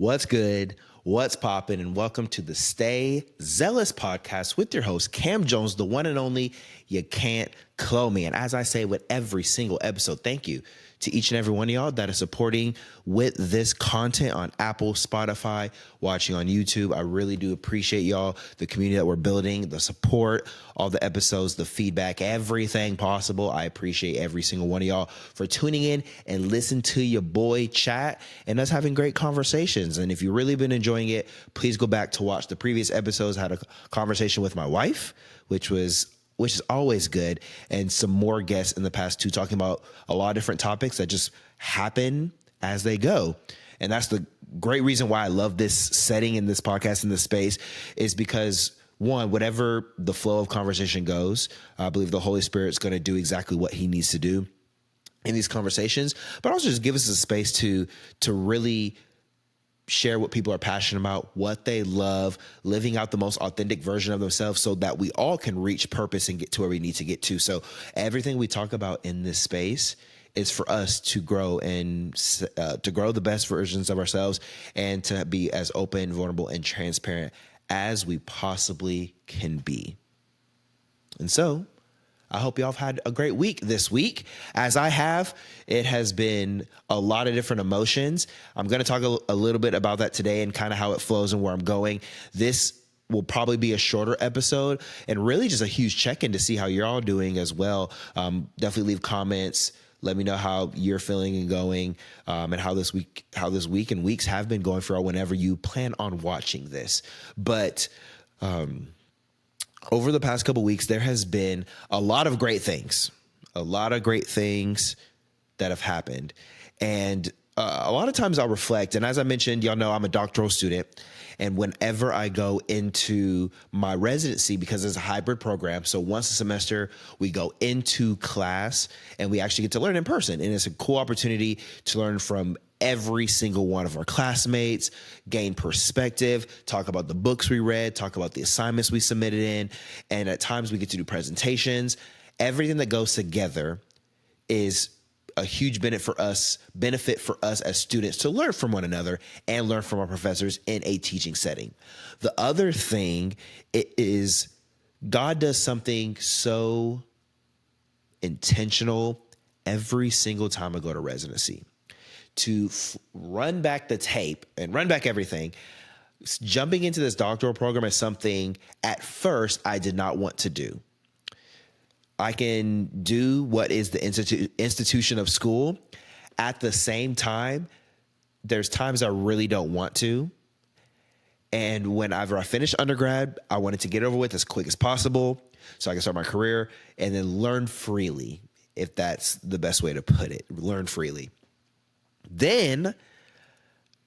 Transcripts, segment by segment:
What's good? What's poppin'? And welcome to the Stay Zealous Podcast with your host, Cam Jones, the one and only You Can't Clone Me. And as I say with every single episode, thank you to each and every one of y'all that are supporting with this content on Apple, Spotify, watching on YouTube. I really do appreciate y'all, the community that we're building, the support, all the episodes, the feedback, everything possible. I appreciate every single one of y'all for tuning in and listen to your boy chat and us having great conversations. And if you've really been enjoying it, please go back to watch the previous episodes. I had a conversation with my wife, which is always good, and some more guests in the past too, talking about a lot of different topics that just happen as they go. And that's the great reason why I love this setting in this podcast, in this space, is because one, whatever the flow of conversation goes, I believe the Holy Spirit's going to do exactly what he needs to do in these conversations, but also just give us a space to really share what people are passionate about, what they love, living out the most authentic version of themselves so that we all can reach purpose and get to where we need to get to. So everything we talk about in this space is for us to grow and to grow the best versions of ourselves and to be as open, vulnerable, and transparent as we possibly can be. And so I hope y'all have had a great week this week. As I have, it has been a lot of different emotions. I'm going to talk a little bit about that today and kind of how it flows and where I'm going. This will probably be a shorter episode and really just a huge check-in to see how you're all doing as well. Definitely leave comments. Let me know how you're feeling and going, and how this week and weeks have been going for y'all whenever you plan on watching this. But over the past couple of weeks, there has been a lot of great things that have happened. And a lot of times I'll reflect. And as I mentioned, y'all know I'm a doctoral student. And whenever I go into my residency, because it's a hybrid program, so once a semester, we go into class and we actually get to learn in person. And it's a cool opportunity to learn from every single one of our classmates, gain perspective, talk about the books we read, talk about the assignments we submitted in, and at times we get to do presentations. Everything that goes together is a huge benefit for us as students to learn from one another and learn from our professors in a teaching setting. The other thing is God does something so intentional every single time I go to residency. To run back the tape and run back everything, jumping into this doctoral program is something at first I did not want to do. I can do what is the institution of school. At the same time, there's times I really don't want to. And whenever I finished undergrad, I wanted to get over with as quick as possible so I can start my career and then learn freely, if that's the best way to put it, learn freely. Then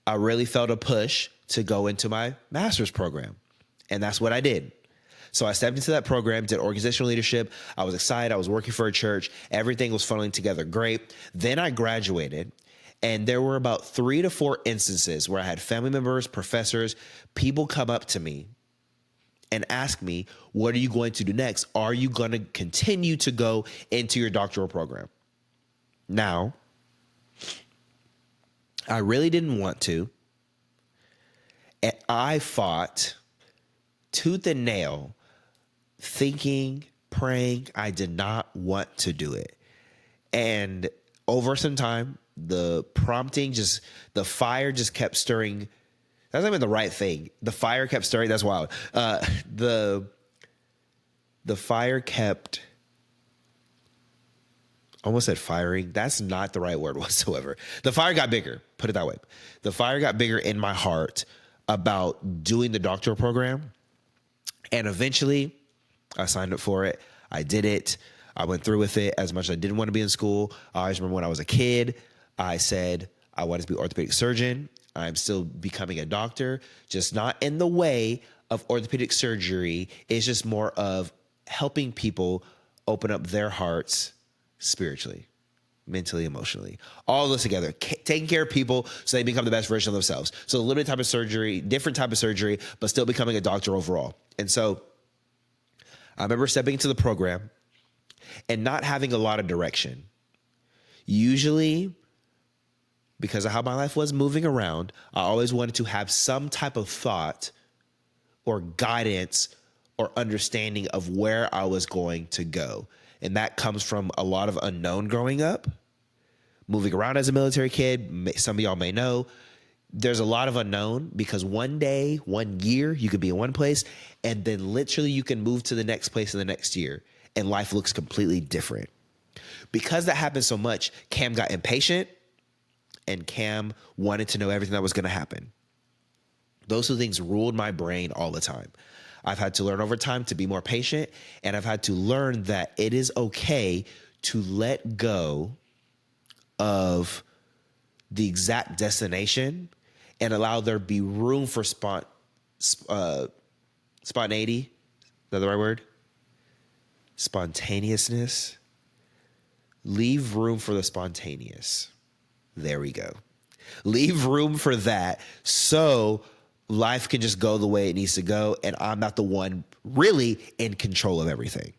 I really felt a push to go into my master's program. And that's what I did. So I stepped into that program, did organizational leadership. I was excited. I was working for a church. Everything was funneling together great. Then I graduated. And there were about 3 to 4 instances where I had family members, professors, people come up to me and ask me, what are you going to do next? Are you going to continue to go into your doctoral program? Now, I really didn't want to. And I fought tooth and nail, thinking, praying, I did not want to do it. And over some time, the prompting, the fire just kept stirring. That's not even the right thing. The fire kept stirring. That's wild. The fire kept, almost said firing. That's not the right word whatsoever. The fire got bigger, put it that way. The fire got bigger in my heart about doing the doctoral program. And eventually I signed up for it. I did it. I went through with it as much as I didn't want to be in school. I always remember when I was a kid, I said I wanted to be an orthopedic surgeon. I'm still becoming a doctor, just not in the way of orthopedic surgery. It's just more of helping people open up their hearts spiritually, mentally, emotionally, all of this together, taking care of people so they become the best version of themselves. So a limited type of surgery, different type of surgery, but still becoming a doctor overall. And so I remember stepping into the program and not having a lot of direction. Usually because of how my life was moving around, I always wanted to have some type of thought or guidance or understanding of where I was going to go. And that comes from a lot of unknown growing up, moving around as a military kid. Some of y'all may know there's a lot of unknown because one day, 1 year, you could be in one place and then literally you can move to the next place in the next year and life looks completely different. Because that happened so much, Cam got impatient and Cam wanted to know everything that was going to happen. Those two things ruled my brain all the time. I've had to learn over time to be more patient, and I've had to learn that it is okay to let go of the exact destination and allow there be room for spontaneity. Is that the right word? Spontaneousness. Leave room for the spontaneous. There we go. Leave room for that so life can just go the way it needs to go, and I'm not the one really in control of everything.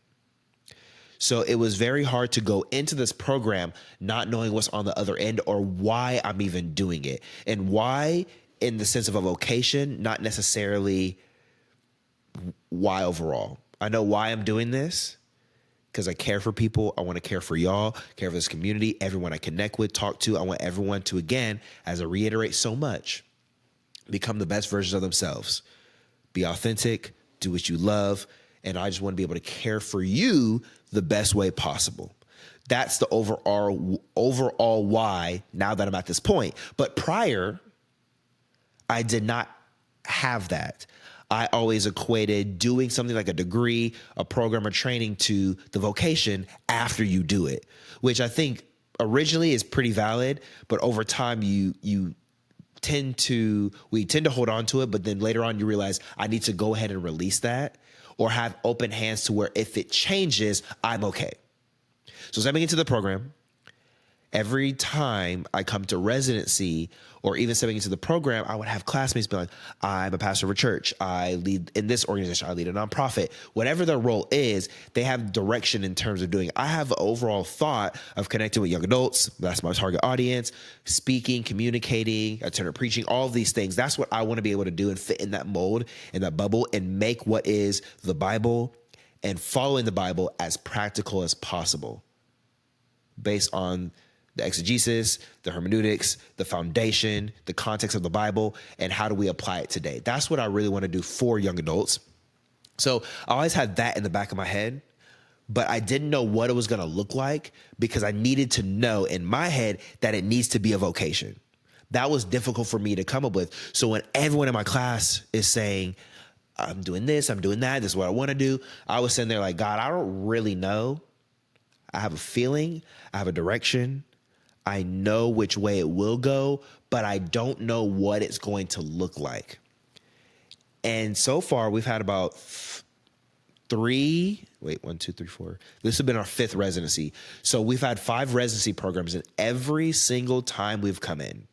So it was very hard to go into this program not knowing what's on the other end or why I'm even doing it. And why in the sense of a vocation, not necessarily why overall. I know why I'm doing this because I care for people. I want to care for y'all, care for this community, everyone I connect with, talk to. I want everyone to, again, as I reiterate so much, become the best versions of themselves. Be authentic, do what you love, and I just want to be able to care for you the best way possible. That's the overall why now that I'm at this point. But prior, I did not have that. I always equated doing something like a degree, a program, or training to the vocation after you do it, which I think originally is pretty valid, but over time we tend to hold on to it, but then later on you realize I need to go ahead and release that or have open hands to where if it changes, I'm okay. So stepping into the program, every time I come to residency or even stepping into the program, I would have classmates be like, I'm a pastor of a church. I lead in this organization. I lead a nonprofit. Whatever their role is, they have direction in terms of doing. I have an overall thought of connecting with young adults. That's my target audience. Speaking, communicating, itinerant preaching, all of these things. That's what I want to be able to do and fit in that mold, in that bubble, and make what is the Bible and following the Bible as practical as possible based on the exegesis, the hermeneutics, the foundation, the context of the Bible, and how do we apply it today? That's what I really want to do for young adults. So I always had that in the back of my head, but I didn't know what it was going to look like because I needed to know in my head that it needs to be a vocation. That was difficult for me to come up with. So when everyone in my class is saying, I'm doing this, I'm doing that, this is what I want to do, I was sitting there like, God, I don't really know. I have a feeling, I have a direction. I know which way it will go, but I don't know what it's going to look like. And so far, we've had about 1, 2, 3, 4. This has been our 5th residency. So we've had 5 residency programs, and every single time we've come in,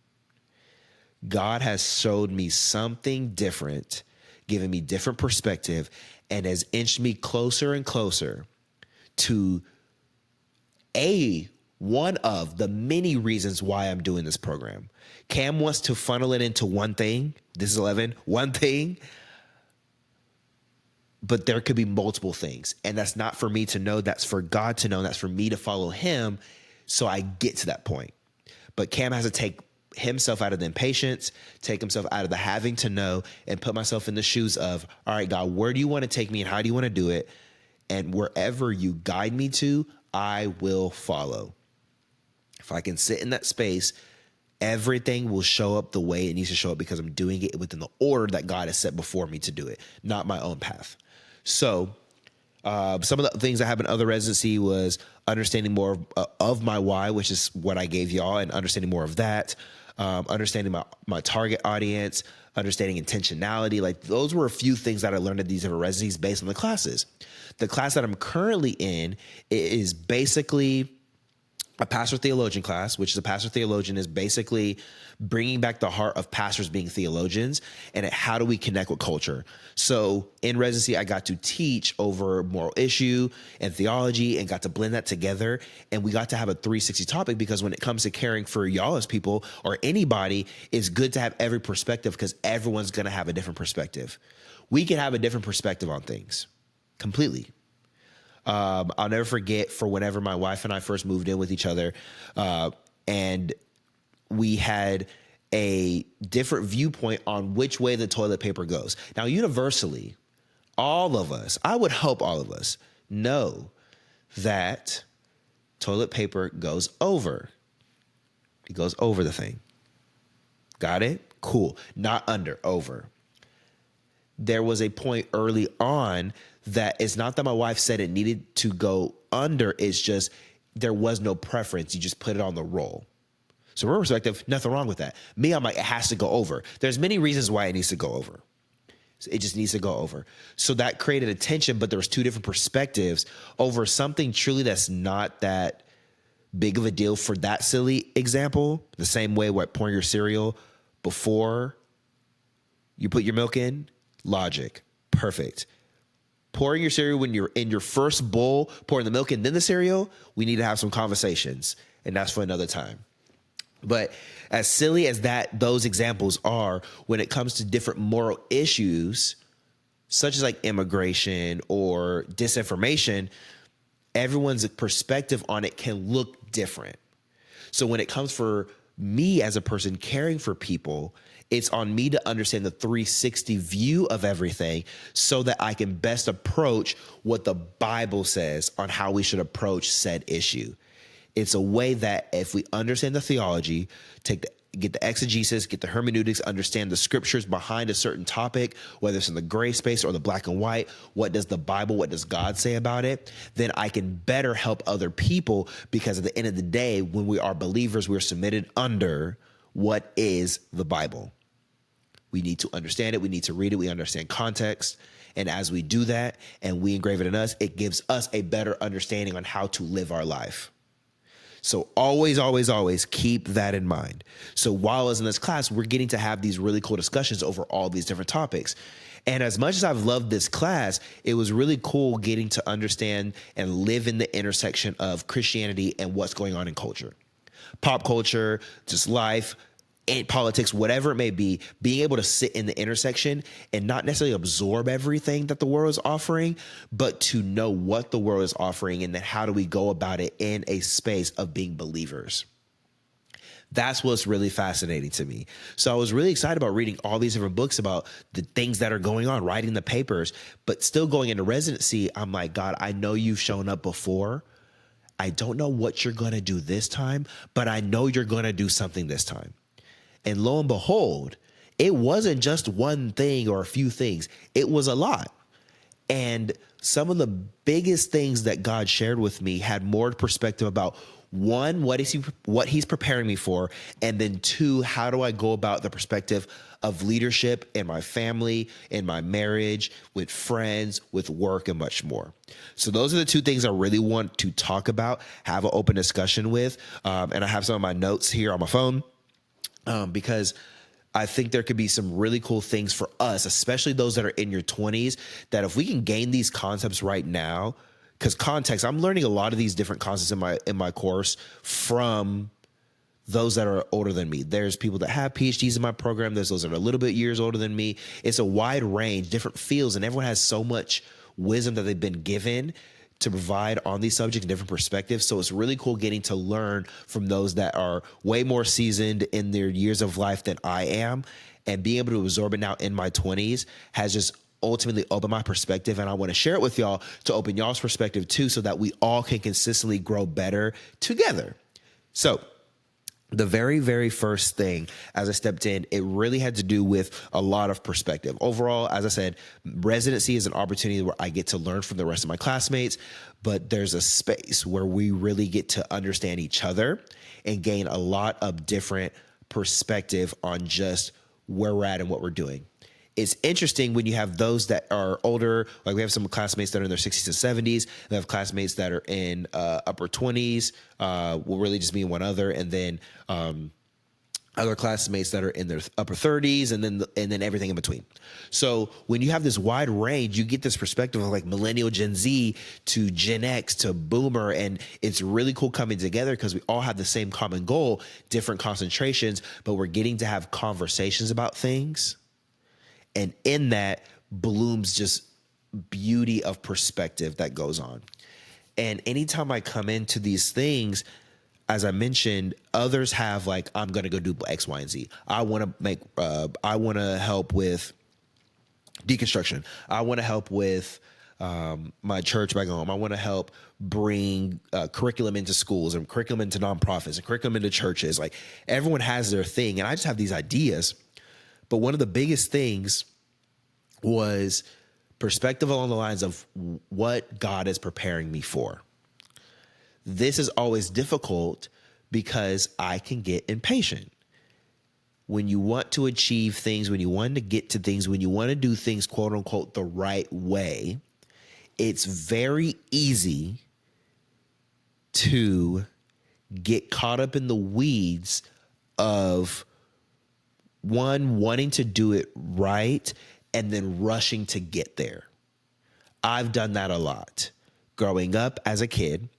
God has showed me something different, given me different perspective, and has inched me closer and closer to one of the many reasons why I'm doing this program. Cam wants to funnel it into one thing. This is 11, one thing. But there could be multiple things. And that's not for me to know. That's for God to know. And that's for me to follow him so I get to that point. But Cam has to take himself out of the impatience, take himself out of the having to know, and put myself in the shoes of, all right, God, where do you want to take me and how do you want to do it? And wherever you guide me to, I will follow. If I can sit in that space, everything will show up the way it needs to show up because I'm doing it within the order that God has set before me to do it, not my own path. So some of the things I have in other residency was understanding more of my why, which is what I gave y'all, and understanding more of that, understanding my target audience, understanding intentionality. Like those were a few things that I learned at these different residencies based on the classes. The class that I'm currently in is basically a pastor theologian class, which is a pastor theologian is basically bringing back the heart of pastors being theologians and how do we connect with culture. So in residency, I got to teach over moral issue and theology and got to blend that together. And we got to have a 360 topic because when it comes to caring for y'all as people or anybody, it's good to have every perspective because everyone's going to have a different perspective. We can have a different perspective on things completely. I'll never forget for whenever my wife and I first moved in with each other, and we had a different viewpoint on which way the toilet paper goes. Now, universally, all of us, I would hope all of us know that toilet paper goes over. It goes over the thing. Got it? Cool. Not under, over. There was a point early on that it's not that my wife said it needed to go under. It's just there was no preference. You just put it on the roll. So from her perspective, nothing wrong with that. Me, I'm like, it has to go over. There's many reasons why it needs to go over. It just needs to go over. So that created a tension, but there was two different perspectives over something truly that's not that big of a deal for that silly example. The same way what pouring your cereal before you put your milk in, logic, perfect. Pouring your cereal when you're in your first bowl, pouring the milk in, then the cereal, we need to have some conversations, and that's for another time. But as silly as those examples are, when it comes to different moral issues, such as like immigration or disinformation, everyone's perspective on it can look different. So when it comes for me as a person caring for people, it's on me to understand the 360 view of everything so that I can best approach what the Bible says on how we should approach said issue. It's a way that if we understand the theology, get the exegesis, get the hermeneutics, understand the scriptures behind a certain topic, whether it's in the gray space or the black and white, what does the Bible, what does God say about it? Then I can better help other people because at the end of the day, when we are believers, we're submitted under what is the Bible. We need to understand it. We need to read it. We understand context. And as we do that and we engrave it in us, it gives us a better understanding on how to live our life. So always, always, always keep that in mind. So while I was in this class, we're getting to have these really cool discussions over all these different topics. And as much as I've loved this class, it was really cool getting to understand and live in the intersection of Christianity and what's going on in culture, pop culture, just life, and politics, whatever it may be, being able to sit in the intersection and not necessarily absorb everything that the world is offering, but to know what the world is offering and then how do we go about it in a space of being believers. That's what's really fascinating to me. So I was really excited about reading all these different books about the things that are going on, writing the papers, but still going into residency. I'm like, God, I know you've shown up before. I don't know what you're going to do this time, but I know you're going to do something this time. And lo and behold, it wasn't just one thing or a few things. It was a lot. And some of the biggest things that God shared with me had more perspective about, one, what he's preparing me for, and then two, how do I go about the perspective of leadership in my family, in my marriage, with friends, with work, and much more. So those are the two things I really want to talk about, have an open discussion with. And I have some of my notes here on my phone. Because I think there could be some really cool things for us, especially those that are in your 20s, that if we can gain these concepts right now, because context, I'm learning a lot of these different concepts in my course from those that are older than me. There's people that have PhDs in my program. There's those that are a little bit years older than me. It's a wide range, different fields, and everyone has so much wisdom that they've been given to provide on these subjects and different perspectives. So it's really cool getting to learn from those that are way more seasoned in their years of life than I am, and being able to absorb it now in my 20s has just ultimately opened my perspective. And I want to share it with y'all to open y'all's perspective too, so that we all can consistently grow better together. So the very, very first thing as I stepped in, it really had to do with a lot of perspective. Overall, as I said, residency is an opportunity where I get to learn from the rest of my classmates, but there's a space where we really get to understand each other and gain a lot of different perspective on just where we're at and what we're doing. It's interesting when you have those that are older, like we have some classmates that are in their 60s and 70s. We have classmates that are in upper 20s, will really just be one other, and then other classmates that are in their upper 30s, and then everything in between. So when you have this wide range, you get this perspective of like millennial, Gen Z to Gen X to Boomer, and it's really cool coming together because we all have the same common goal, different concentrations, but we're getting to have conversations about things. And in that blooms just beauty of perspective that goes on. And anytime I come into these things, as I mentioned, others have like, I'm going to go do X, Y, and Z. I want to help with deconstruction. I want to help with my church back home. I want to help bring curriculum into schools and curriculum into nonprofits and curriculum into churches. Like everyone has their thing. And I just have these ideas. But one of the biggest things was perspective along the lines of what God is preparing me for. This is always difficult because I can get impatient. When you want to achieve things, when you want to get to things, when you want to do things, quote unquote, the right way, it's very easy to get caught up in the weeds of one, wanting to do it right and then rushing to get there. I've done that a lot. Growing up as a kid,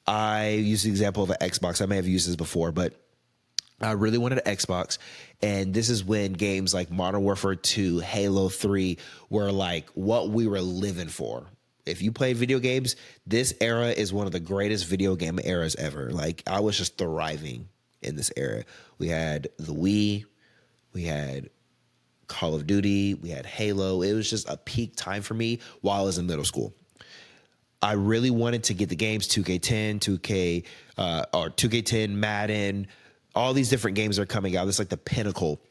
I use the example of an Xbox. I may have used this before, but I really wanted an Xbox. And this is when games like Modern Warfare 2, Halo 3 were like what we were living for. If you play video games, this era is one of the greatest video game eras ever. Like I was just thriving in this era. We had the Wii, we had Call of Duty, we had Halo. It was just a peak time for me while I was in middle school. I really wanted to get the games 2K10, 2K10, Madden, all these different games are coming out. It's like the pinnacle.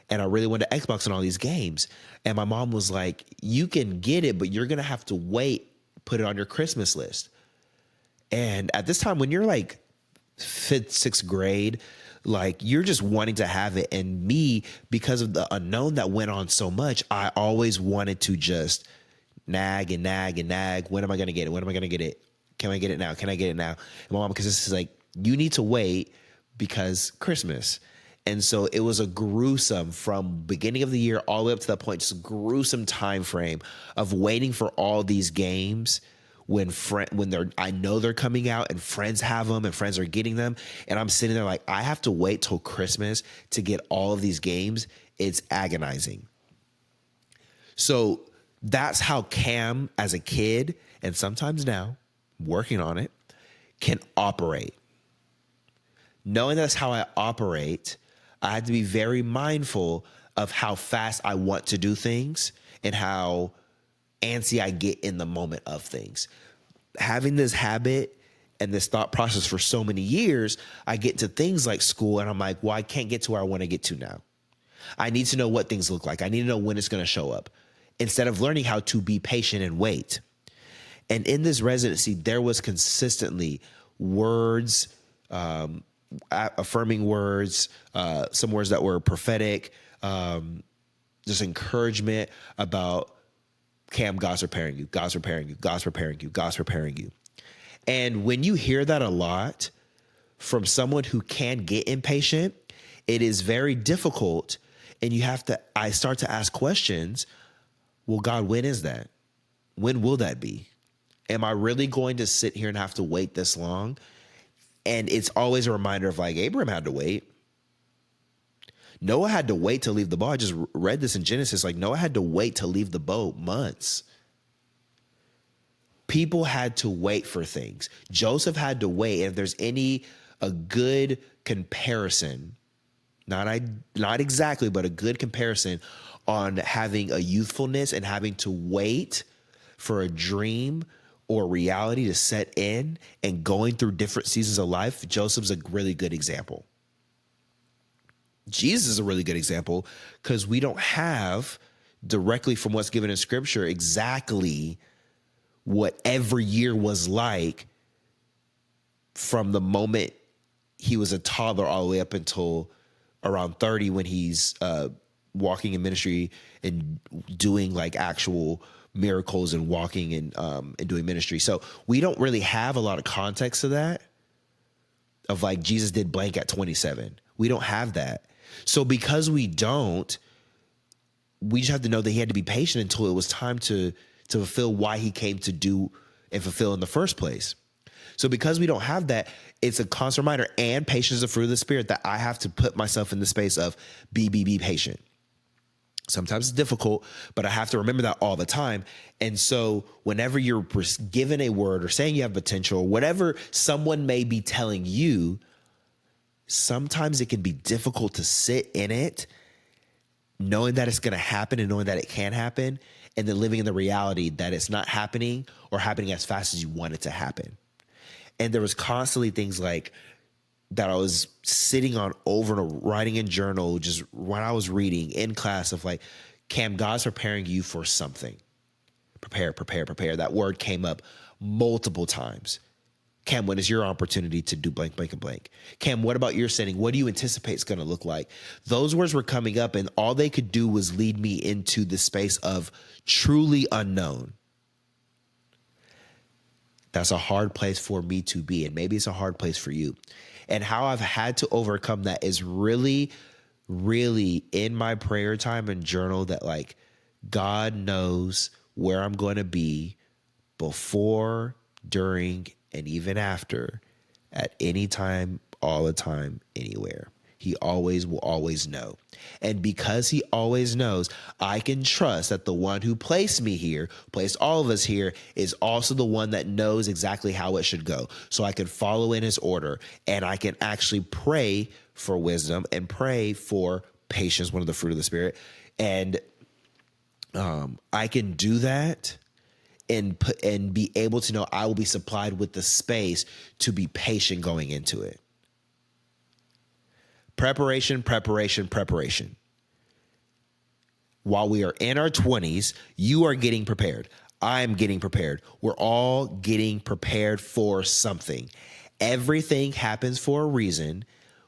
And I really wanted Xbox and all these games. And my mom was like, you can get it, but you're going to have to wait, put it on your Christmas list. And at this time, when you're like fifth, sixth grade, like you're just wanting to have it. And me, because of the unknown that went on so much, I always wanted to just nag and nag and nag. When am I going to get it? When am I going to get it? Can I get it now? Can I get it now? And my mom, because this is like, you need to wait because Christmas. And so it was a gruesome, from beginning of the year all the way up to that point, just a gruesome time frame of waiting for all these games when I know they're coming out and friends have them and friends are getting them. And I'm sitting there like, I have to wait till Christmas to get all of these games. It's agonizing. So that's how Cam, as a kid, and sometimes now, working on it, can operate. Knowing that's how I operate, I had to be very mindful of how fast I want to do things and how antsy I get in the moment of things. Having this habit and this thought process for so many years, I get to things like school and I'm like, well, I can't get to where I want to get to now. I need to know what things look like. I need to know when it's going to show up, instead of learning how to be patient and wait. And in this residency, there was consistently words, affirming words, some words that were prophetic, just encouragement about, Cam, God's preparing you, God's preparing you, God's preparing you, God's preparing you. And when you hear that a lot from someone who can get impatient, it is very difficult. And I start to ask questions. Well, God, when is that? When will that be? Am I really going to sit here and have to wait this long? And it's always a reminder of like, Abraham had to wait. Noah had to wait to leave the boat. I just read this in Genesis. Like Noah had to wait to leave the boat months. People had to wait for things. Joseph had to wait. And if there's a good comparison, not exactly, but a good comparison on having a youthfulness and having to wait for a dream or reality to set in and going through different seasons of life, Joseph's a really good example. Jesus is a really good example because we don't have directly from what's given in scripture exactly what every year was like from the moment he was a toddler all the way up until around 30 when he's walking in ministry and doing like actual miracles and walking and doing ministry. So we don't really have a lot of context to that, of like Jesus did blank at 27. We don't have that. So because we don't, we just have to know that he had to be patient until it was time to fulfill why he came to do and fulfill in the first place. So because we don't have that, it's a constant reminder, and patience is a fruit of the Spirit, that I have to put myself in the space of be patient. Sometimes it's difficult, but I have to remember that all the time. And so whenever you're given a word or saying you have potential, or whatever someone may be telling you, sometimes it can be difficult to sit in it, knowing that it's going to happen and knowing that it can happen, and then living in the reality that it's not happening or happening as fast as you want it to happen. And there was constantly things like that I was sitting on over and writing in journal, just when I was reading in class, of like, Cam, God's preparing you for something. Prepare. That word came up multiple times. Cam, when is your opportunity to do blank, blank, and blank? Cam, what about your setting? What do you anticipate it's going to look like? Those words were coming up, and all they could do was lead me into the space of truly unknown. That's a hard place for me to be, and maybe it's a hard place for you. And how I've had to overcome that is really, really in my prayer time and journal, that like God knows where I'm going to be before, during, and even after, at any time, all the time, anywhere. He always will always know. And because he always knows, I can trust that the one who placed me here, placed all of us here, is also the one that knows exactly how it should go. So I can follow in his order, and I can actually pray for wisdom and pray for patience, one of the fruit of the Spirit. And I can do that and be able to know I will be supplied with the space to be patient going into it. Preparation. While we are in our 20s, you are getting prepared. I'm getting prepared. We're all getting prepared for something. Everything happens for a reason.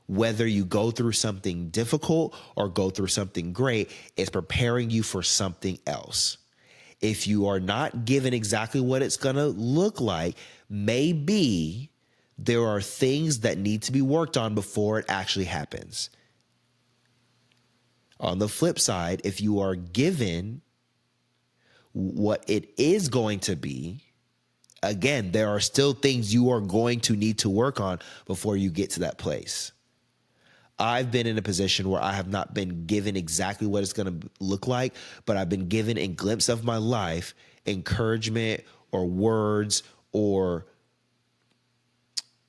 Whether you go through something difficult or go through something great, it's preparing you for something else. If you are not given exactly what it's going to look like, maybe there are things that need to be worked on before it actually happens. On the flip side, if you are given what it is going to be, again, there are still things you are going to need to work on before you get to that place. I've been in a position where I have not been given exactly what it's going to look like, but I've been given a glimpse of my life, encouragement or words or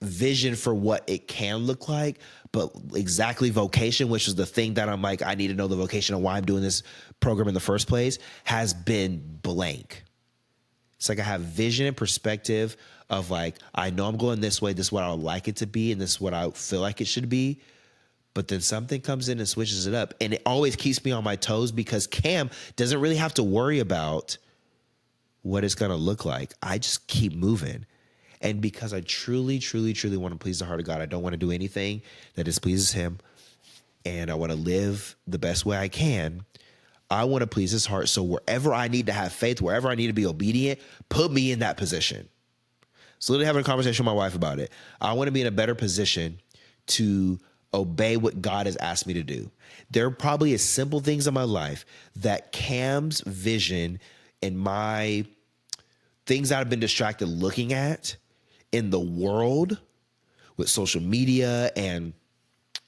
vision for what it can look like, but exactly vocation, which is the thing that I'm like, I need to know the vocation of why I'm doing this program in the first place, has been blank. It's like I have vision and perspective of like, I know I'm going this way, this is what I would like it to be, and this is what I feel like it should be. But then something comes in and switches it up. And it always keeps me on my toes, because Cam doesn't really have to worry about what it's going to look like. I just keep moving. And because I truly, truly, truly want to please the heart of God, I don't want to do anything that displeases him. And I want to live the best way I can. I want to please his heart. So wherever I need to have faith, wherever I need to be obedient, put me in that position. So literally having a conversation with my wife about it. I want to be in a better position to obey what God has asked me to do. There probably is simple things in my life that Cam's vision and my things that I've been distracted looking at in the world with social media and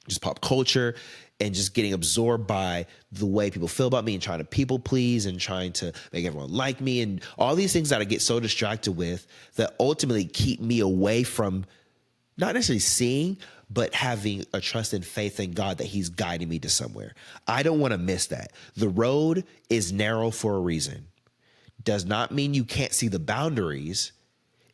just pop culture and just getting absorbed by the way people feel about me and trying to people please and trying to make everyone like me and all these things that I get so distracted with that ultimately keep me away from not necessarily seeing, but having a trust and faith in God that he's guiding me to somewhere. I don't want to miss that. The road is narrow for a reason. Does not mean you can't see the boundaries.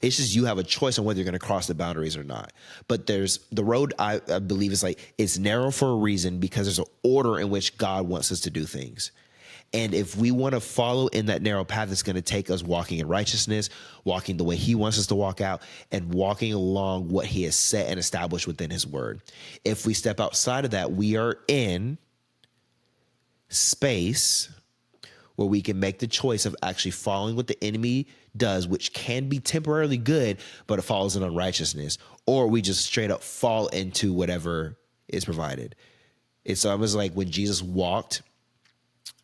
It's just you have a choice on whether you're going to cross the boundaries or not. But there's the road, I believe, is like, it's narrow for a reason because there's an order in which God wants us to do things. And if we want to follow in that narrow path, it's going to take us walking in righteousness, walking the way he wants us to walk out, and walking along what he has set and established within his word. If we step outside of that, we are in space where we can make the choice of actually following what the enemy does, which can be temporarily good, but it falls in unrighteousness, or we just straight up fall into whatever is provided. It's almost like when Jesus walked,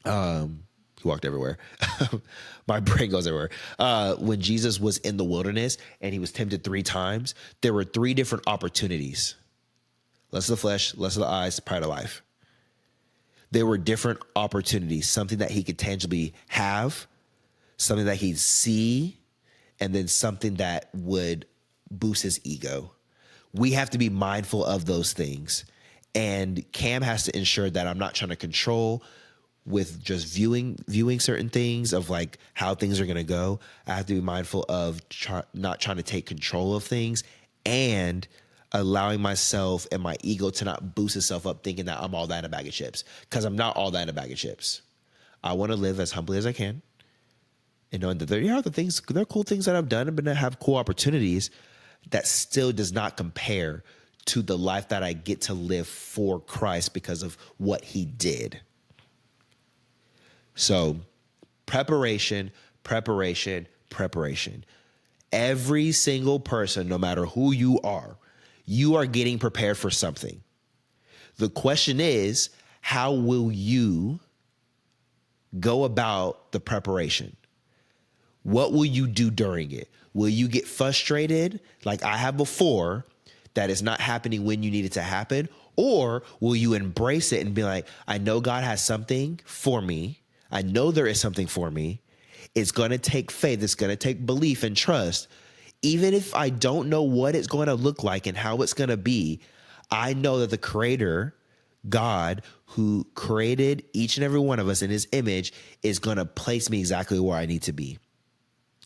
he walked everywhere. My brain goes everywhere. When Jesus was in the wilderness and he was tempted 3 times, there were 3 different opportunities. Lust of the flesh, lust of the eyes, pride of life. There were different opportunities, something that he could tangibly have, something that he'd see, and then something that would boost his ego. We have to be mindful of those things. And Cam has to ensure that I'm not trying to control with just viewing certain things of like how things are going to go. I have to be mindful of not trying to take control of things and allowing myself and my ego to not boost itself up thinking that I'm all that in a bag of chips, because I'm not all that in a bag of chips. I want to live as humbly as I can and knowing that there are cool things that I've done and been to have cool opportunities that still does not compare to the life that I get to live for Christ because of what he did. So preparation. Every single person, no matter who you are getting prepared for something. The question is, how will you go about the preparation? What will you do during it? Will you get frustrated like I have before that it's not happening when you need it to happen? Or will you embrace it and be like, I know God has something for me. I know there is something for me. It's going to take faith. It's going to take belief and trust. Even if I don't know what it's going to look like and how it's going to be, I know that the Creator, God, who created each and every one of us in his image, is going to place me exactly where I need to be.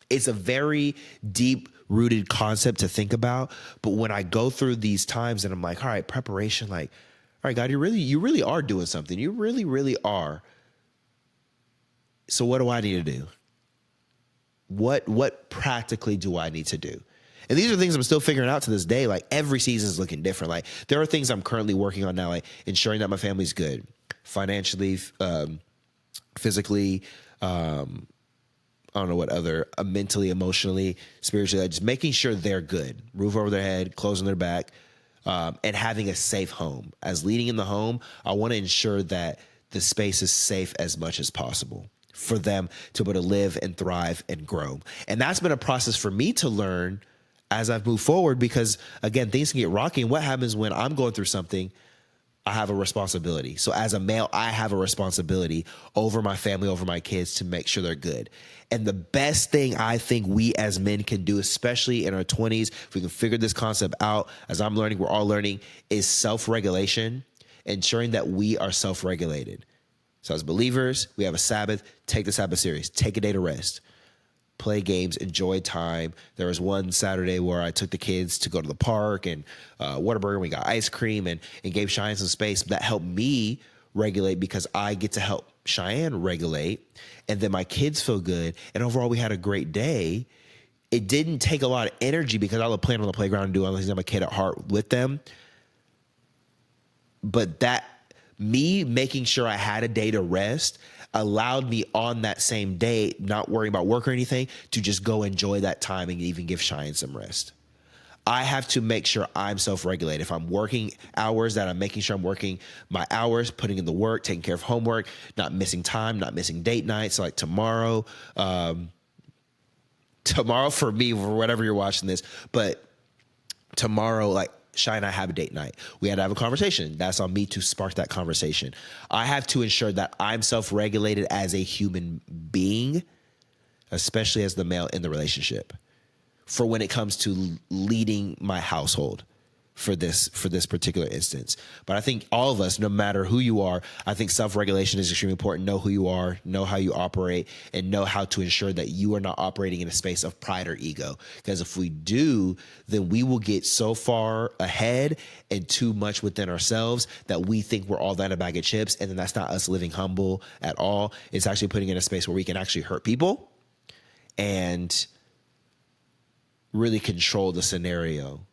It's a very deep-rooted concept to think about, but when I go through these times and I'm like, all right, preparation, like, all right, God, you really are doing something. You really, really are. So what do I need to do? What practically do I need to do? And these are things I'm still figuring out to this day. Like every season is looking different. Like there are things I'm currently working on now, like ensuring that my family's good financially, physically, I don't know what other, mentally, emotionally, spiritually, like just making sure they're good, roof over their head, clothes on their back, and having a safe home. As leading in the home, I want to ensure that the space is safe as much as possible for them to be able to live and thrive and grow. And that's been a process for me to learn as I've moved forward, because again, things can get rocky. And what happens when I'm going through something, I have a responsibility. So as a male, I have a responsibility over my family, over my kids, to make sure they're good. And the best thing I think we as men can do, especially in our 20s, if we can figure this concept out, as I'm learning, we're all learning, is self-regulation, ensuring that we are self-regulated. So as believers, we have a Sabbath. Take the Sabbath serious. Take a day to rest. Play games, enjoy time. There was one Saturday where I took the kids to go to the park and Whataburger. We got ice cream and gave Cheyenne some space. That helped me regulate because I get to help Cheyenne regulate. And then my kids feel good. And overall, we had a great day. It didn't take a lot of energy because I was playing on the playground and doing all things. I'm a kid at heart with them. But that, me making sure I had a day to rest, allowed me on that same day, not worrying about work or anything, to just go enjoy that time and even give Cheyenne some rest. I have to make sure I'm self-regulated. If I'm working hours, that I'm making sure I'm working my hours, putting in the work, taking care of homework, not missing time, not missing date nights. So like tomorrow for me, for whatever you're watching this, but tomorrow, like, Shy and I have a date night. We had to have a conversation. That's on me to spark that conversation. I have to ensure that I'm self-regulated as a human being, especially as the male in the relationship, for when it comes to leading my household for this particular instance. But I think all of us, no matter who you are, I think self-regulation is extremely important. Know who you are, know how you operate, and know how to ensure that you are not operating in a space of pride or ego. Because if we do, then we will get so far ahead and too much within ourselves that we think we're all that in a bag of chips. And then that's not us living humble at all. It's actually putting in a space where we can actually hurt people and really control the scenario.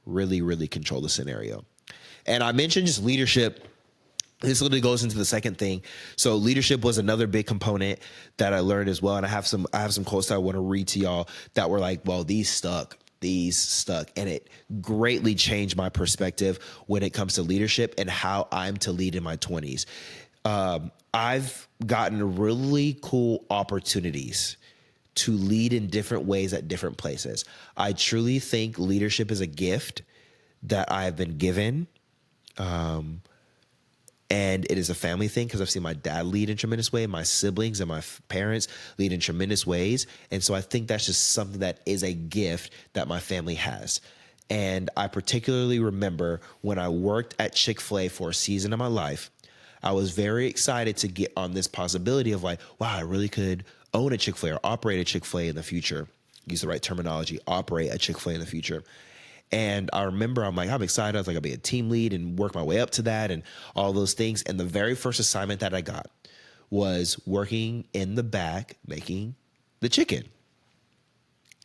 Really control the scenario. And I mentioned just leadership This literally goes into the second thing. So leadership was another big component that I learned as well. And I have some quotes that I want to read to y'all that were like, well, these stuck. And it greatly changed my perspective when it comes to leadership and how I'm to lead in my 20s. I've gotten really cool opportunities to lead in different ways at different places. I truly think leadership is a gift that I've been given. And it is a family thing because I've seen my dad lead in a tremendous way, my siblings and my parents lead in tremendous ways. And so I think that's just something that is a gift that my family has. And I particularly remember when I worked at Chick-fil-A for a season of my life, I was very excited to get on this possibility of like, wow, I really could own a Chick-fil-A or operate a Chick-fil-A in the future. Use the right terminology, operate a Chick-fil-A in the future. And I remember I'm excited. I was like, I'll be a team lead and work my way up to that and all those things. And the very first assignment that I got was working in the back making the chicken.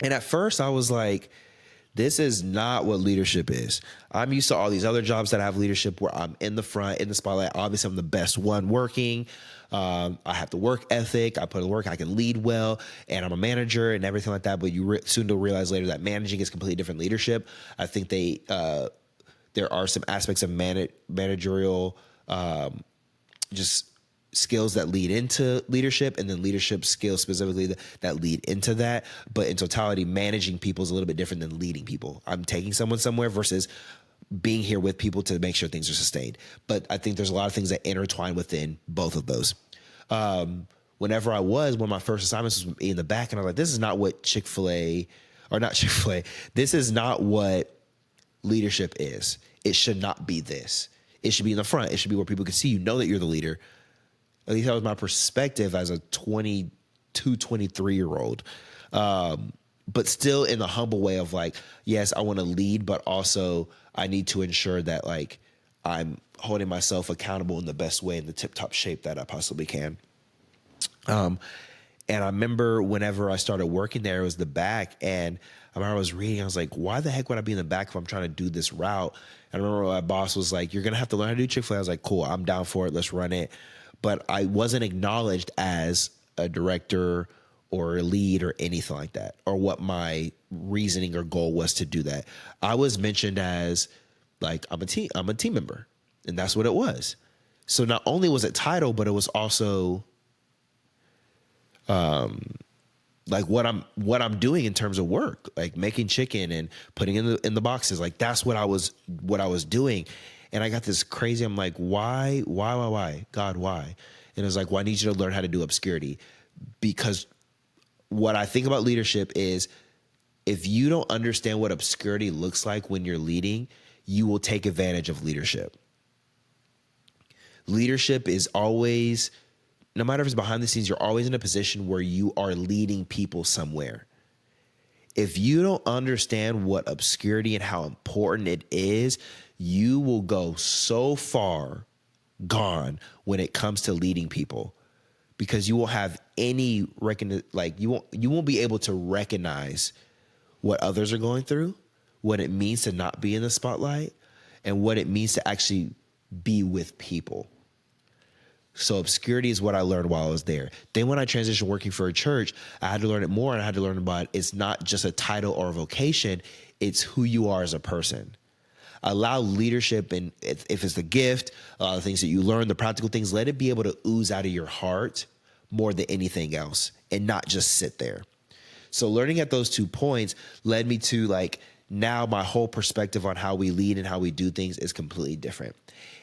And at first I was like, this is not what leadership is. I'm used to all these other jobs that have leadership where I'm in the front, in the spotlight. Obviously, I'm the best one working. I have the work ethic. I put in work. I can lead well, and I'm a manager and everything like that. But you soon to realize later that managing is completely different leadership. I think there are some aspects of managerial just skills that lead into leadership, and then leadership skills specifically that lead into that. But in totality, managing people is a little bit different than leading people. I'm taking someone somewhere versus being here with people to make sure things are sustained. But I think there's a lot of things that intertwine within both of those. Whenever one of my first assignments was in the back, and I was like, this is not what this is not what leadership is. It should not be this. It should be in the front. It should be where people can see you know that you're the leader. At least that was my perspective as a 22, 23-year-old. But still in the humble way of like, yes, I want to lead, but also I need to ensure that like I'm holding myself accountable in the best way, in the tip-top shape that I possibly can. And I remember whenever I started working there, it was the back. And I remember I was reading, I was like, why the heck would I be in the back if I'm trying to do this route? And I remember my boss was like, you're going to have to learn how to do Chick-fil-A. I was like, cool, I'm down for it. Let's run it. But I wasn't acknowledged as a director or a lead or anything like that, or what my reasoning or goal was to do that. I was mentioned as like, I'm a team member, and that's what it was. So not only was it title, but it was also like what I'm doing in terms of work, like making chicken and putting in the boxes. Like that's what I was doing. And I got this crazy, I'm like, why, God, why? And it was like, well, I need you to learn how to do obscurity. Because what I think about leadership is if you don't understand what obscurity looks like when you're leading, you will take advantage of leadership. Leadership is always, no matter if it's behind the scenes, you're always in a position where you are leading people somewhere. If you don't understand what obscurity and how important it is, you will go so far gone when it comes to leading people, because you will have you won't be able to recognize what others are going through, what it means to not be in the spotlight, and what it means to actually be with people. So obscurity is what I learned while I was there. Then when I transitioned working for a church, I had to learn it more, and I had to learn about it's not just a title or a vocation, it's who you are as a person. Allow leadership, and if it's the gift, the things that you learn, the practical things, let it be able to ooze out of your heart more than anything else and not just sit there. So learning at those 2 points led me to like, now my whole perspective on how we lead and how we do things is completely different.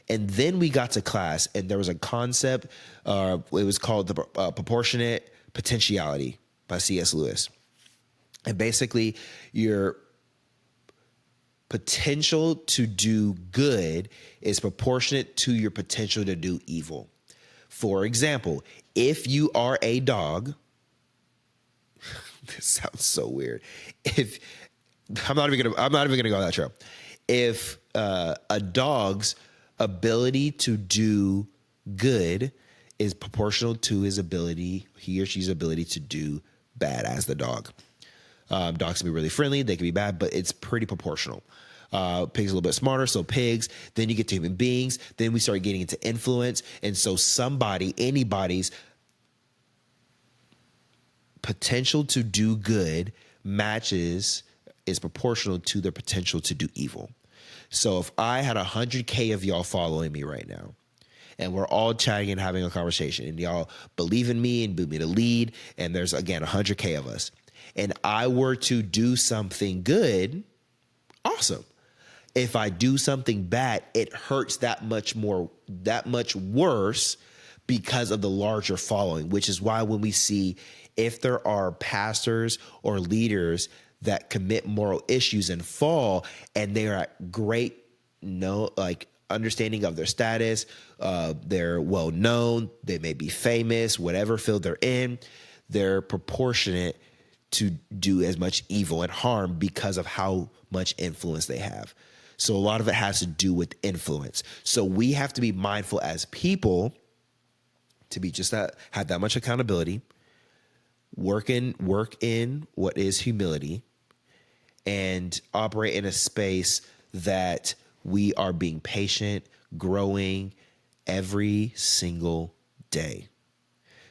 And then we got to class, and there was a concept, it was called the proportionate potentiality by C.S. Lewis. And basically your potential to do good is proportionate to your potential to do evil. For example, if you are a dog, this sounds so weird. I'm not even gonna go that trail. If a dog's ability to do good is proportional to he or she's ability to do bad as the dog. Dogs can be really friendly, they can be bad, but it's pretty proportional. Pigs are a little bit smarter, so pigs. Then you get to human beings. Then we start getting into influence. And so anybody's potential to do good is proportional to their potential to do evil. So if I had 100K of y'all following me right now, and we're all chatting and having a conversation, and y'all believe in me and boot me to lead, and there's, again, 100K of us, and I were to do something good, awesome. If I do something bad, it hurts that much worse because of the larger following, which is why when we see if there are pastors or leaders that commit moral issues and fall, and they are at great understanding of their status, they're well known, they may be famous, whatever field they're in, they're proportionate to do as much evil and harm because of how much influence they have. So a lot of it has to do with influence. So we have to be mindful as people to be have that much accountability, work in what is humility, and operate in a space that we are being patient, growing every single day.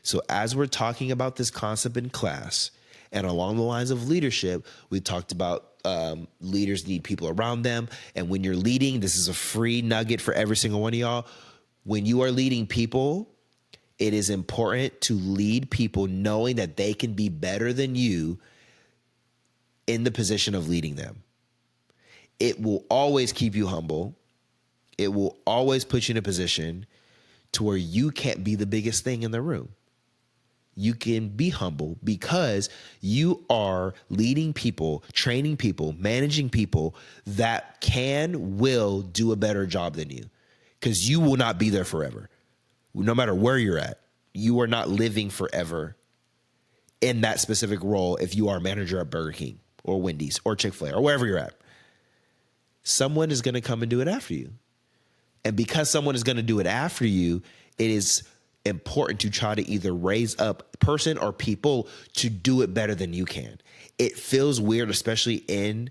So as we're talking about this concept in class and along the lines of leadership, we talked about leaders need people around them. And when you're leading, this is a free nugget for every single one of y'all. When you are leading people, it is important to lead people knowing that they can be better than you in the position of leading them. It will always keep you humble. It will always put you in a position to where you can't be the biggest thing in the room. You can be humble because you are leading people, training people, managing people that will do a better job than you, because you will not be there forever. No matter where you're at, you are not living forever in that specific role if you are a manager at Burger King or Wendy's or Chick-fil-A or wherever you're at. Someone is going to come and do it after you. And because someone is going to do it after you, it is important to try to either raise up a person or people to do it better than you can. It feels weird, especially in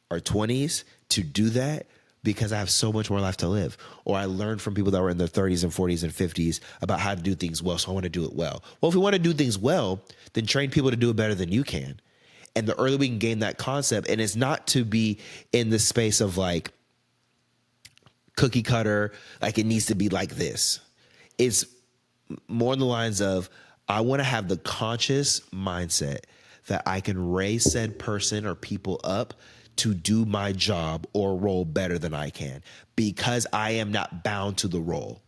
our 20s, to do that because I have so much more life to live. Or I learned from people that were in their 30s and 40s and 50s about how to do things well, so I want to do it well. Well, if we want to do things well, then train people to do it better than you can. And the earlier we can gain that concept, and it's not to be in the space of like cookie cutter, like it needs to be like this. It's more in the lines of, I want to have the conscious mindset that I can raise said person or people up to do my job or role better than I can, because I am not bound to the role.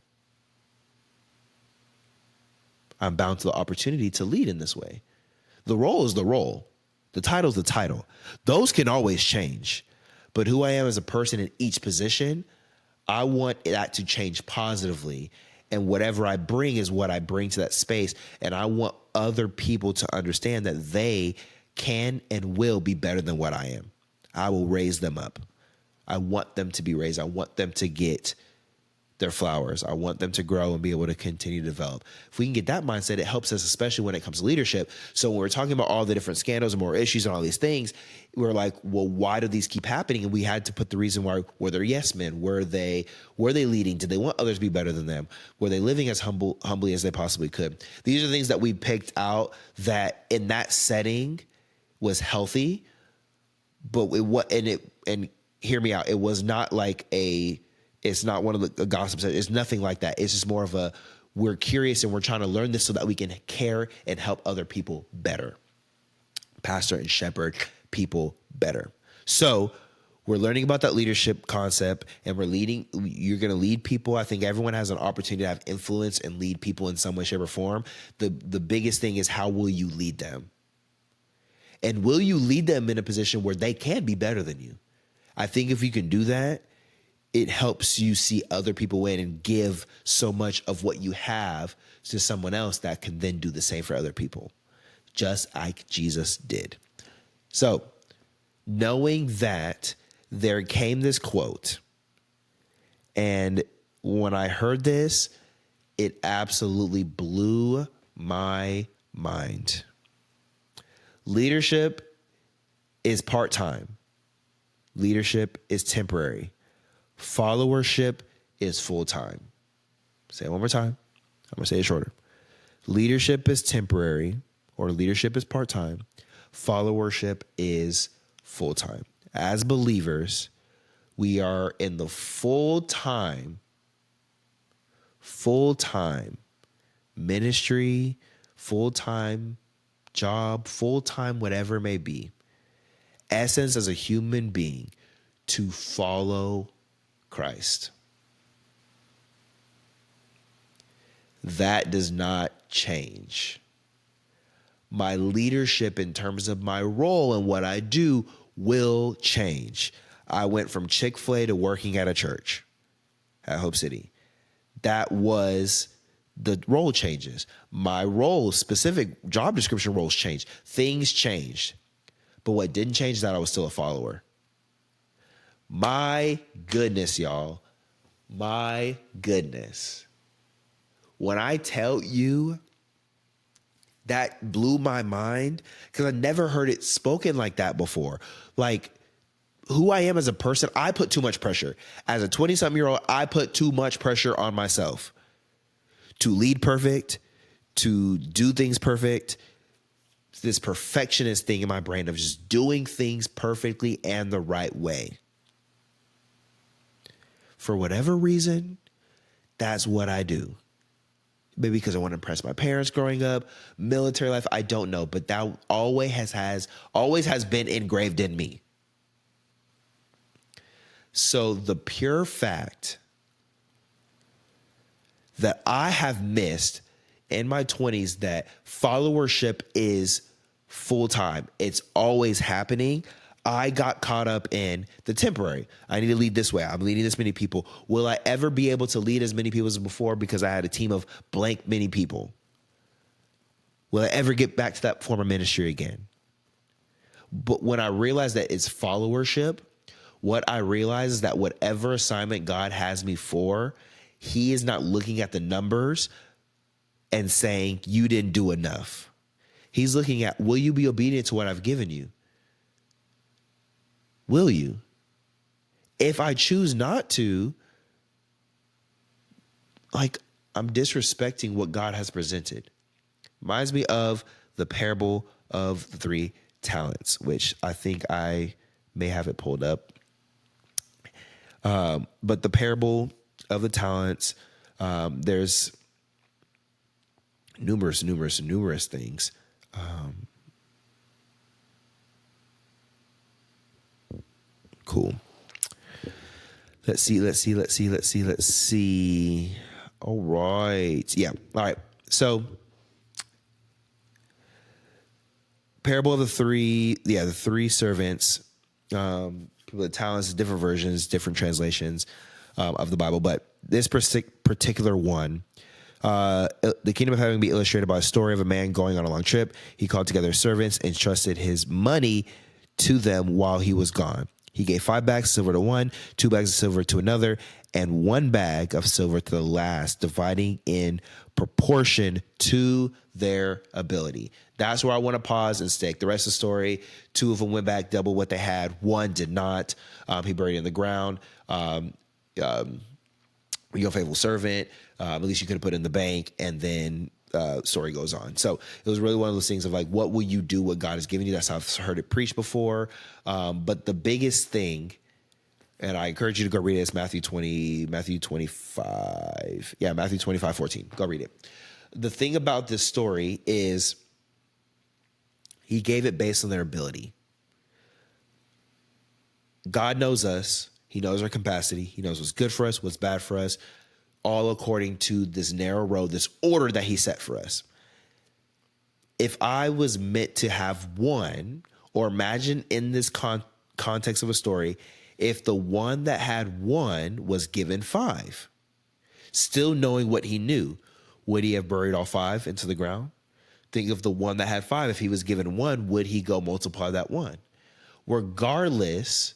I'm bound to the opportunity to lead in this way. The role is the role. The title is the title. Those can always change. But who I am as a person in each position, I want that to change positively. And whatever I bring is what I bring to that space. And I want other people to understand that they can and will be better than what I am. I will raise them up. I want them to be raised. I want them to get their flowers. I want them to grow and be able to continue to develop. If we can get that mindset, it helps us, especially when it comes to leadership. So when we're talking about all the different scandals and more issues and all these things, we're like, well, why do these keep happening? And we had to put the reason why. Were they yes men? Were they leading? Did they want others to be better than them? Were they living as humbly as they possibly could? These are things that we picked out that in that setting was healthy, but and hear me out. It was not like it's not one of the gossips. It's nothing like that. It's just more of we're curious and we're trying to learn this so that we can care and help other people better. Pastor and shepherd people better. So we're learning about that leadership concept, and you're going to lead people. I think everyone has an opportunity to have influence and lead people in some way, shape, or form. The biggest thing is, how will you lead them? And will you lead them in a position where they can be better than you? I think if you can do that, it helps you see other people win and give so much of what you have to someone else that can then do the same for other people, just like Jesus did. So, knowing that, there came this quote, and when I heard this, it absolutely blew my mind. Leadership is part-time. Leadership is temporary. Followership is full-time. Say it one more time. I'm going to say it shorter. Leadership is temporary, or leadership is part-time. Followership is full-time. As believers, we are in the full-time ministry, full-time job, full-time whatever it may be, essence as a human being, to follow Christ. That does not change. My leadership in terms of my role and what I do will change. I went from Chick-fil-A to working at a church at Hope City. That was the role changes. My role, specific job description roles changed. Things changed. But what didn't change is that I was still a follower. My goodness, y'all. My goodness. When I tell you that blew my mind, because I never heard it spoken like that before. Like, who I am as a person, I put too much pressure. As a 20-something-year-old, I put too much pressure on myself to lead perfect, to do things perfect. This perfectionist thing in my brain of just doing things perfectly and the right way. For whatever reason, that's what I do. Maybe because I want to impress my parents growing up, military life, I don't know. But that always has been engraved in me. So the pure fact that I have missed in my 20s that followership is full-time, it's always happening, I got caught up in the temporary. I need to lead this way. I'm leading this many people. Will I ever be able to lead as many people as before because I had a team of blank many people? Will I ever get back to that form of ministry again? But when I realized that it's followership, what I realize is that whatever assignment God has me for, he is not looking at the numbers and saying, you didn't do enough. He's looking at, will you be obedient to what I've given you? Will you? If I choose not to, like, I'm disrespecting what God has presented. Reminds me of the parable of the 3 talents, which I think I may have it pulled up. But the parable of the talents, there's numerous things. Cool. Let's see. All right. Yeah. All right. So parable of the 3 servants, the talents, different versions, different translations of the Bible. But this particular one, the kingdom of heaven can be illustrated by a story of a man going on a long trip. He called together his servants and entrusted his money to them while he was gone. He gave 5 bags of silver to one, 2 bags of silver to another, and 1 bag of silver to the last, dividing in proportion to their ability. That's where I want to pause and stick. The rest of the story, 2 of them went back double what they had. 1 did not. He buried it in the ground. Your faithful servant, at least you could have put it in the bank, and then story goes on. So it was really one of those things of like, what will you do what God has given you? That's how I've heard it preached before. But the biggest thing, and I encourage you to go read it, it's Matthew 25. Yeah, Matthew 25:14. Go read it. The thing about this story is he gave it based on their ability. God knows us. He knows our capacity. He knows what's good for us, what's bad for us, all according to this narrow road, this order that he set for us. If I was meant to have 1, or imagine in this context of a story, if the one that had 1 was given 5, still knowing what he knew, would he have buried all 5 into the ground? Think of the one that had 5. If he was given 1, would he go multiply that 1? Regardless,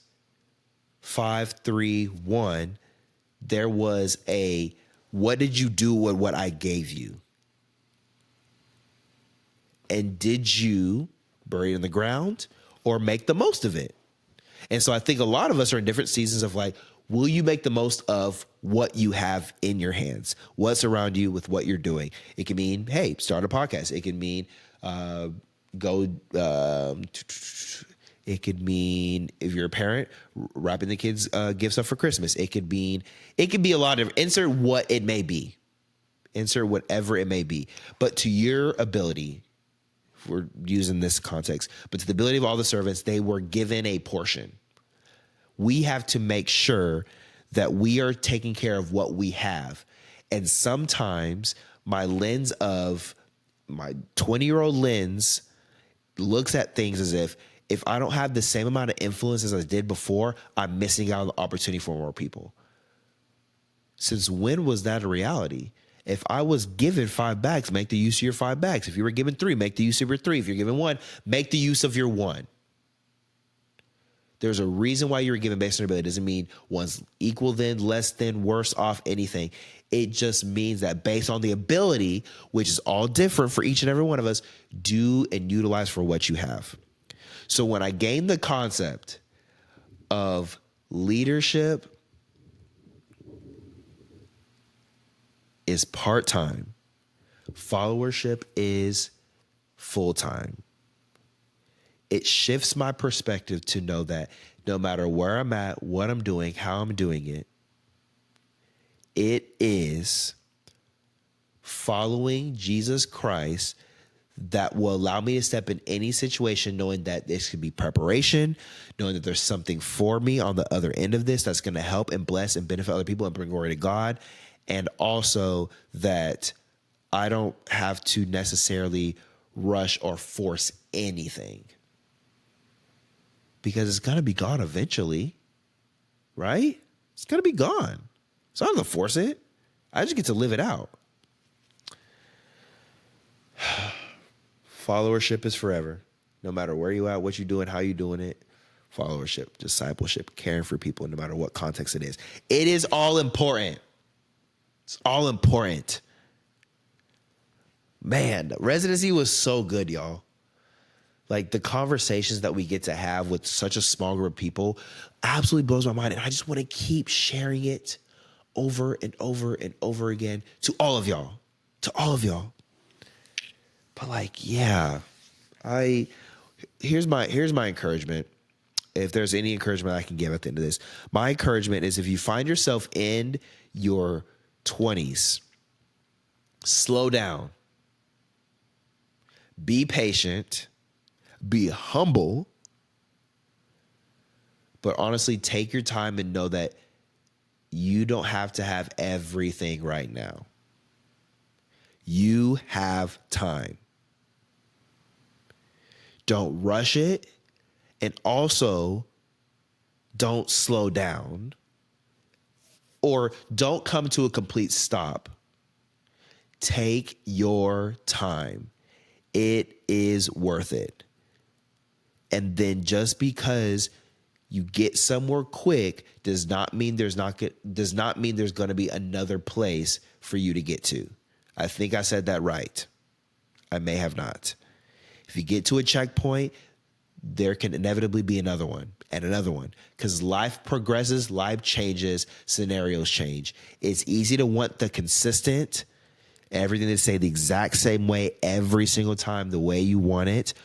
5, 3, 1, there was a, what did you do with what I gave you? And did you bury it in the ground or make the most of it? And so I think a lot of us are in different seasons of like, will you make the most of what you have in your hands? What's around you with what you're doing? It can mean, hey, start a podcast. It can mean go. It could mean, if you're a parent, wrapping the kids' gifts up for Christmas. It could be a lot of, insert what it may be. Insert whatever it may be. But to your ability, if we're using this context, but to the ability of all the servants, they were given a portion. We have to make sure that we are taking care of what we have. And sometimes my 20-year-old lens looks at things as if I don't have the same amount of influence as I did before, I'm missing out on the opportunity for more people. Since when was that a reality? If I was given 5 bags, make the use of your 5 bags. If you were given 3, make the use of your 3. If you're given 1, make the use of your 1. There's a reason why you were given based on your ability. It doesn't mean one's equal than, less than, worse off, anything. It just means that based on the ability, which is all different for each and every one of us, do and utilize for what you have. So when I gained the concept of leadership is part-time, followership is full-time, it shifts my perspective to know that no matter where I'm at, what I'm doing, how I'm doing it, it is following Jesus Christ that will allow me to step in any situation knowing that this could be preparation, knowing that there's something for me on the other end of this that's going to help and bless and benefit other people and bring glory to God. And also that I don't have to necessarily rush or force anything, because it's going to be gone eventually, right? It's going to be gone. So I don't have to force it. I just get to live it out. Followership is forever. No matter where you at, what you're doing, how you doing it. Followership, discipleship, caring for people, no matter what context it is. It is all important. It's all important. Man, residency was so good, y'all. Like the conversations that we get to have with such a small group of people absolutely blows my mind. And I just want to keep sharing it over and over and over again to all of y'all. To all of y'all. But like, yeah, here's my encouragement. If there's any encouragement I can give at the end of this, my encouragement is if you find yourself in your 20s, slow down, be patient, be humble, but honestly, take your time and know that you don't have to have everything right now. You have time. Don't rush it, and also don't slow down, or don't come to a complete stop. Take your time. It is worth it. And then just because you get somewhere quick does not mean there's going to be another place for you to get to. I think I said that right. I may have not. If you get to a checkpoint, there can inevitably be another one and another one, because life progresses, life changes, scenarios change. It's easy to want the consistent, everything to stay the exact same way every single time, the way you want it.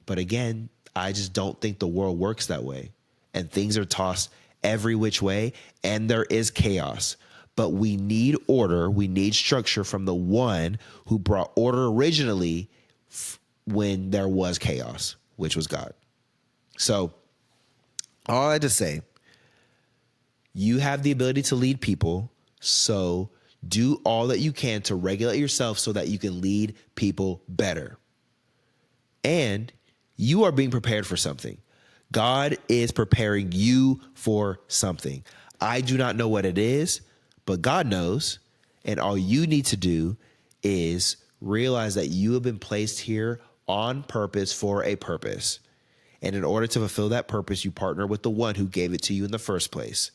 But again, I just don't think the world works that way. And things are tossed every which way, and there is chaos. But we need order. We need structure from the one who brought order originally when there was chaos, which was God. So all I had to say, you have the ability to lead people. So do all that you can to regulate yourself so that you can lead people better. And you are being prepared for something. God is preparing you for something. I do not know what it is, but God knows. And all you need to do is realize that you have been placed here on purpose for a purpose. And in order to fulfill that purpose, you partner with the one who gave it to you in the first place.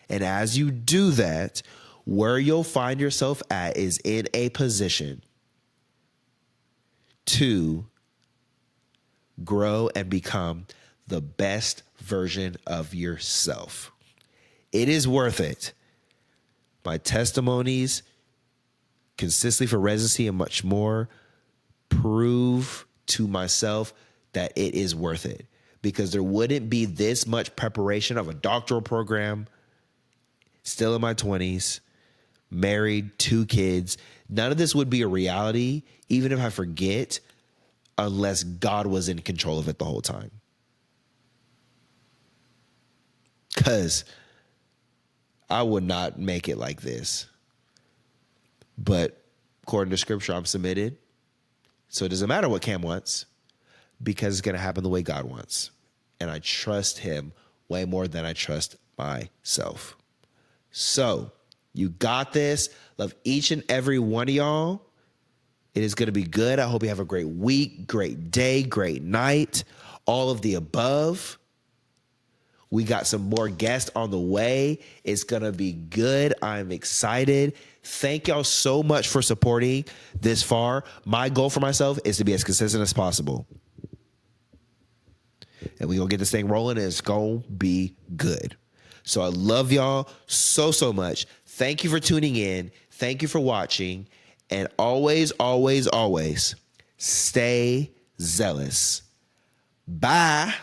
And as you do that, where you'll find yourself at is in a position to grow and become the best version of yourself. It is worth it. My testimonies, consistently for residency and much more, prove to myself that it is worth it, because there wouldn't be this much preparation of a doctoral program, still in my 20s, married, 2 kids. None of this would be a reality, even if I forget, unless God was in control of it the whole time. Because I would not make it like this. But according to scripture, I'm submitted. So it doesn't matter what Cam wants, because it's going to happen the way God wants. And I trust him way more than I trust myself. So you got this. Love each and every one of y'all. It is going to be good. I hope you have a great week, great day, great night, all of the above. We got some more guests on the way. It's going to be good. I'm excited. Thank y'all so much for supporting this far. My goal for myself is to be as consistent as possible. And we're going to get this thing rolling, and it's going to be good. So I love y'all so, so much. Thank you for tuning in. Thank you for watching. And always, always, always stay zealous. Bye.